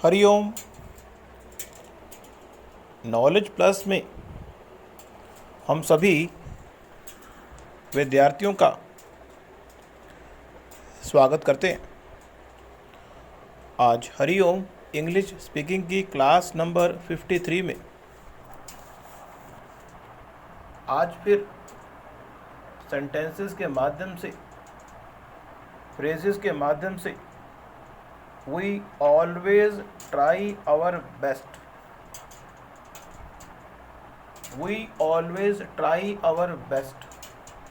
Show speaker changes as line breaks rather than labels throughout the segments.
Hariom. Knowledge plus में हम सभी विद्यार्थियों का स्वागत करते हैं। आज हरिओम इंग्लिश स्पीकिंग की क्लास नंबर 53 में आज फिर सेंटेंसेस के माध्यम से, फ्रेजेस के माध्यम से we always try our best, we always try our best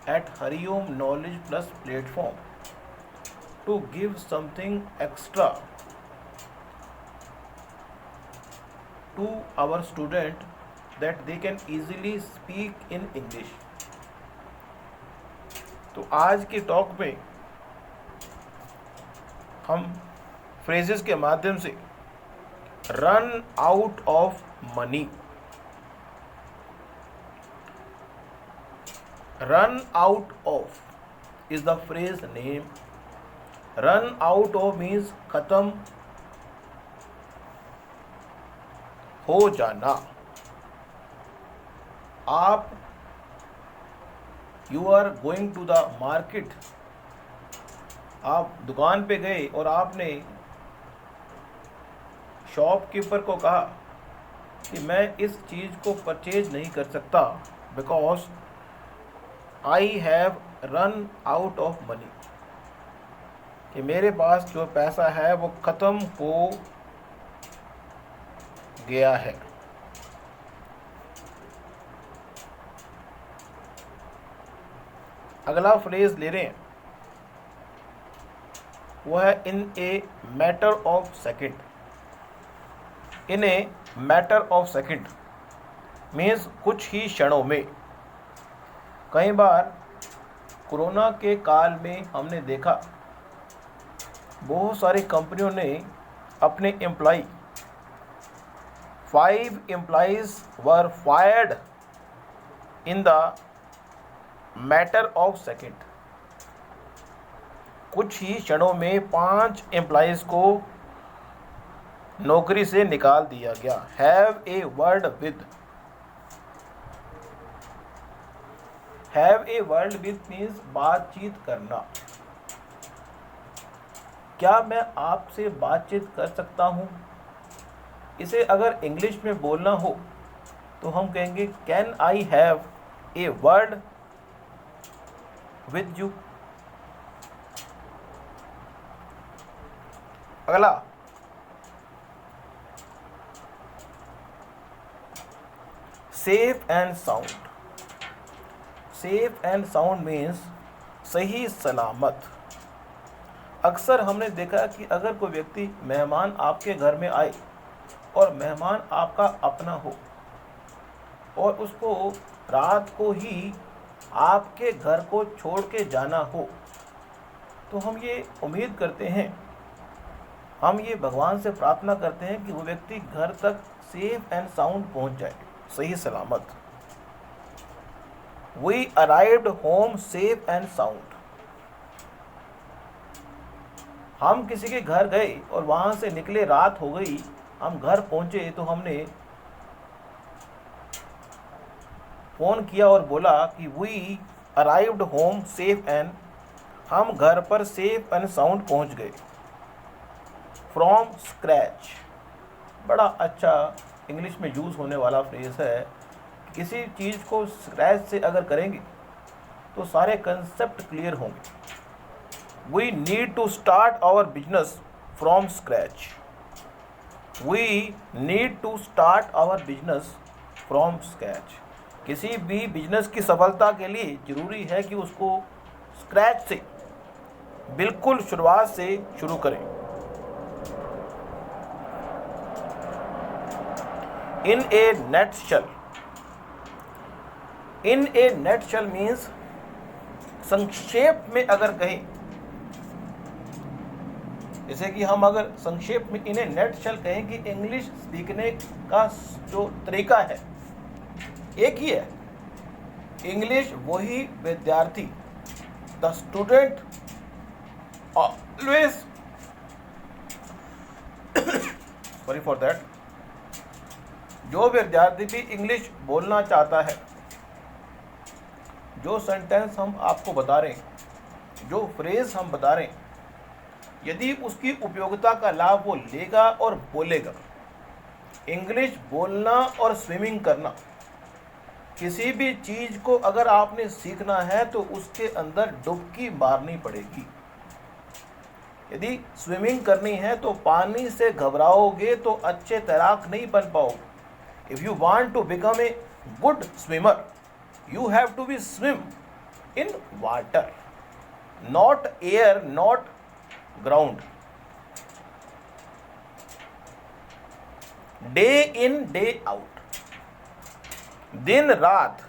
at Hariom Knowledge Plus platform to give something extra to our student that they can easily speak in English. तो आज के talk में हम phrases के माध्यम से run out of money, run out of is the phrase name. Run out of means खत्म हो जाना। आप you are going to the market, आप दुकान पे गए और आपने शॉपकीपर को कहा कि मैं इस चीज़ को परचेज नहीं कर सकता because I have run out of money, कि मेरे पास जो पैसा है वो ख़त्म हो गया है। अगला फ्रेज ले रहे हैं, वो है in a matter of second. In a matter of second means कुछ ही क्षणों में। कई बार कोरोना के काल में हमने देखा बहुत सारी कंपनियों ने अपने employ 5 employees were fired in the matter of second. कुछ ही क्षणों में 5 एम्प्लॉयज़ को नौकरी से निकाल दिया गया। Have a word with, have a word with means बातचीत करना। क्या मैं आपसे बातचीत कर सकता हूँ? इसे अगर इंग्लिश में बोलना हो तो हम कहेंगे can I have a word with you. अगला safe and sound. Safe and sound means सही सलामत। अक्सर हमने देखा कि अगर कोई व्यक्ति मेहमान आपके घर में आए और मेहमान आपका अपना हो और उसको रात को ही आपके घर को छोड़ के जाना हो, तो हम ये उम्मीद करते हैं, हम ये भगवान से प्रार्थना करते हैं कि वो व्यक्ति घर तक सेफ एंड साउंड पहुंच जाए, सही सलामत। We arrived home safe and sound. हम किसी के घर गए और वहाँ से निकले, रात हो गई, हम घर पहुँचे तो हमने फ़ोन किया और बोला कि we arrived home safe and, हम घर पर सेफ एंड साउंड पहुँच गए। From scratch बड़ा अच्छा इंग्लिश में यूज़ होने वाला फ्रेज़ है। किसी चीज़ को स्क्रैच से अगर करेंगे तो सारे कंसेप्ट क्लियर होंगे। We need to start our business from scratch. We need to start our business from scratch. किसी भी बिजनेस की सफलता के लिए ज़रूरी है कि उसको स्क्रैच से, बिल्कुल शुरुआत से शुरू करें। इन ए नटशेल, इन ए नटशेल मीन्स संक्षेप में अगर कहें, जैसे कि हम अगर संक्षेप में इन ए नटशेल कहें कि इंग्लिश सीखने का जो तरीका है एक ही है। इंग्लिश वही विद्यार्थी, the student always sorry for that, जो विद्यार्थी भी इंग्लिश बोलना चाहता है, जो सेंटेंस हम आपको बता रहे हैं, जो फ्रेज हम बता रहे हैं, यदि उसकी उपयोगिता का लाभ वो लेगा और बोलेगा, इंग्लिश बोलना और स्विमिंग करना, किसी भी चीज़ को अगर आपने सीखना है तो उसके अंदर डुबकी मारनी पड़ेगी। यदि स्विमिंग करनी है तो पानी से घबराओगे तो अच्छे तैराक नहीं बन पाओगे। If you want to become a good swimmer, you have to be swim in water, not air, not ground. Day in, day out, दिन रात,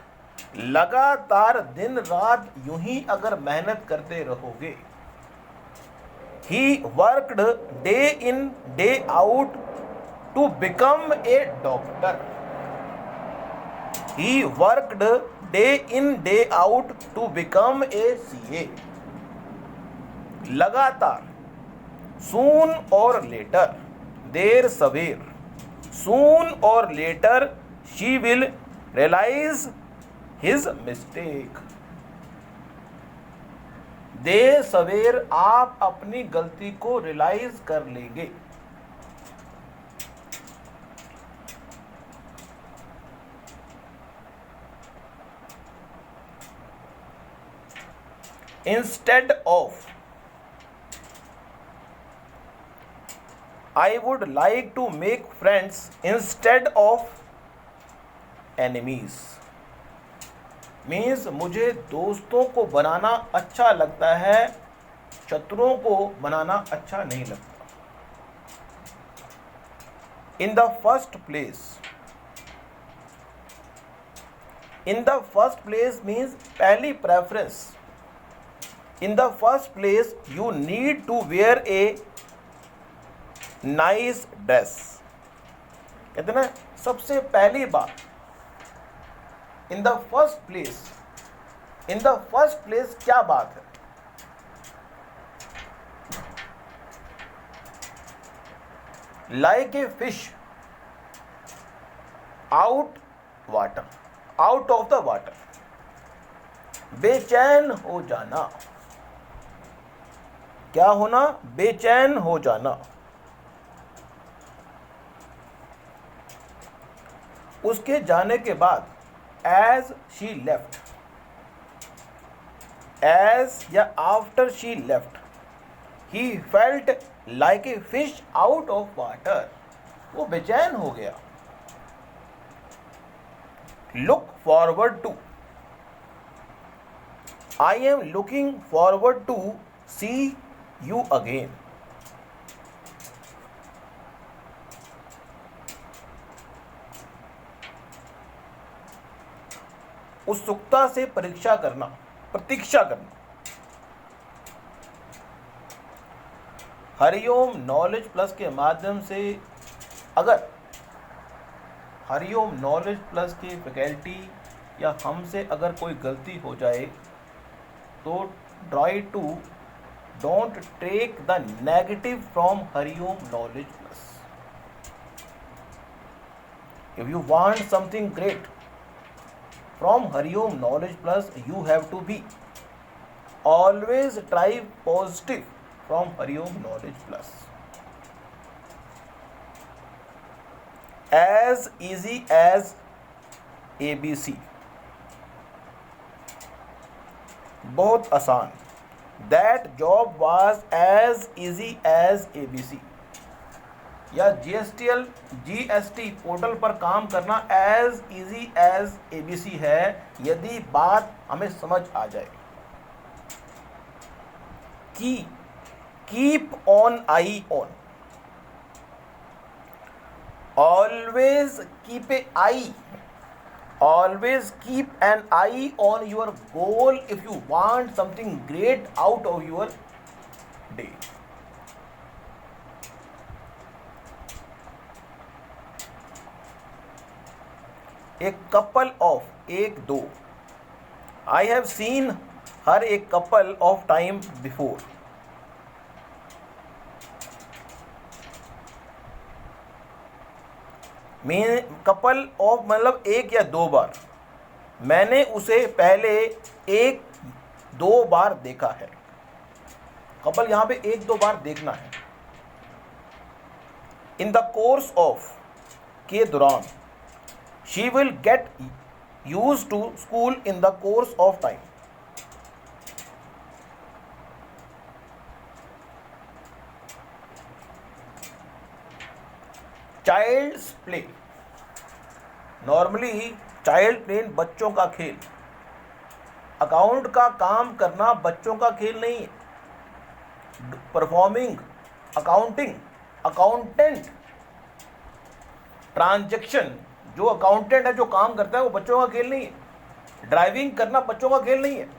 लगातार दिन रात यूं ही अगर मेहनत करते रहोगे। He worked day in, day out to become a doctor. He worked day in, day out to become a CA. लगातार, soon or later, देर सवेर, soon or later she will realize his mistake. देर सवेर आप अपनी गलती को realise कर लेंगे। Instead of, I would like to make friends instead of enemies. Means मुझे दोस्तों को बनाना अच्छा लगता है, शत्रुओं को बनाना अच्छा नहीं लगता। In the first place, in the first place means पहली preference. In the first place, you need to wear a nice dress. कहते ना, सबसे पहली बात, in the first place, in the first place क्या बात है? Like a fish out water, out of the water, बेचैन हो जाना। क्या होना? बेचैन हो जाना। उसके जाने के बाद, as she left, as या after she left, he felt like a fish out of water. वो बेचैन हो गया। Look forward to, I am looking forward to see you again. उत्सुकता से परीक्षा करना, प्रतीक्षा करना। हरिओम नॉलेज प्लस के माध्यम से अगर हरिओम नॉलेज प्लस की फैकल्टी या हमसे अगर कोई गलती हो जाए तो try to don't take the negative from Hariom Knowledge Plus. If you want something great from Hariom Knowledge Plus, you have to be always try positive from Hariom Knowledge Plus. As easy as ABC, बहुत आसान। That job was as easy as ABC. या GST portal पर काम करना as easy as ABC है, यदि बात हमें समझ आ जाए। Keep on eye on. Always keep an eye. Always keep an eye on your goal if you want something great out of your day. A couple of, एक दो. I have seen her a couple of times before. Mean couple of मतलब एक या दो बार, मैंने उसे पहले एक दो बार देखा है। कपल यहाँ पे एक दो बार देखना है। इन द कोर्स ऑफ के दौरान, she will get use to school in the course of time. Child's play, normally child play बच्चों का खेल। अकाउंट का काम करना बच्चों का खेल नहीं है। Performing accounting, accountant. ट्रांजैक्शन, जो अकाउंटेंट है जो काम करता है वो बच्चों का खेल नहीं है। ड्राइविंग करना बच्चों का खेल नहीं है।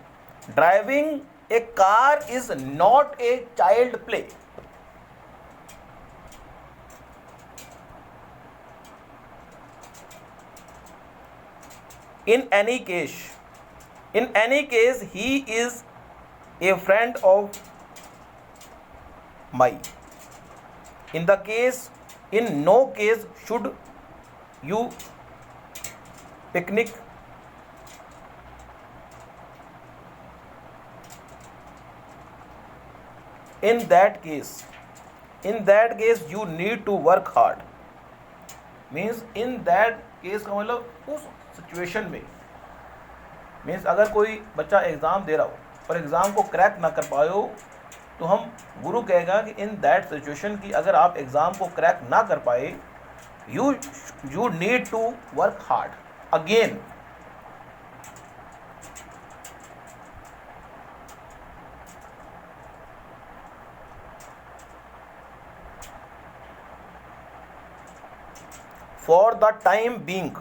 Driving A car is not a child play. In any case, he is a friend of mine. In no case should you picnic. In that case you need to work hard. Means in that case का मतलब उस situation में, means अगर कोई बच्चा exam दे रहा हो और एग्ज़ाम को क्रैक ना कर पाए हो, तो हम गुरु कहेगा कि इन दैट सिचुएशन की अगर आप एग्ज़ाम को क्रैक ना कर पाए, you need to work hard again. For the time being,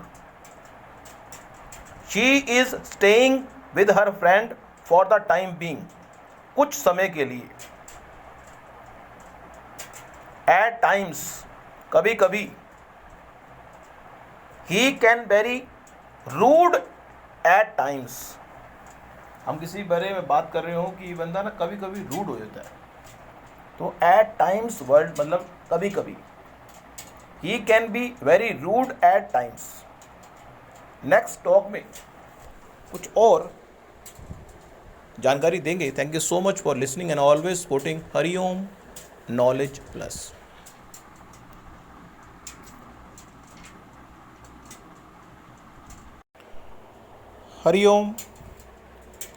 she is staying with her friend for the time being, कुछ समय के लिए। एट टाइम्स, कभी कभी। He can very rude at times, हम किसी बारे में बात कर रहे हो कि बंदा ना कभी कभी रूड हो जाता है, तो एट टाइम्स वर्ड मतलब कभी कभी। He can be very rude at times. Next talk में कुछ और जानकारी देंगे। Thank you so much for listening and always supporting Hariom knowledge plus. Hariom.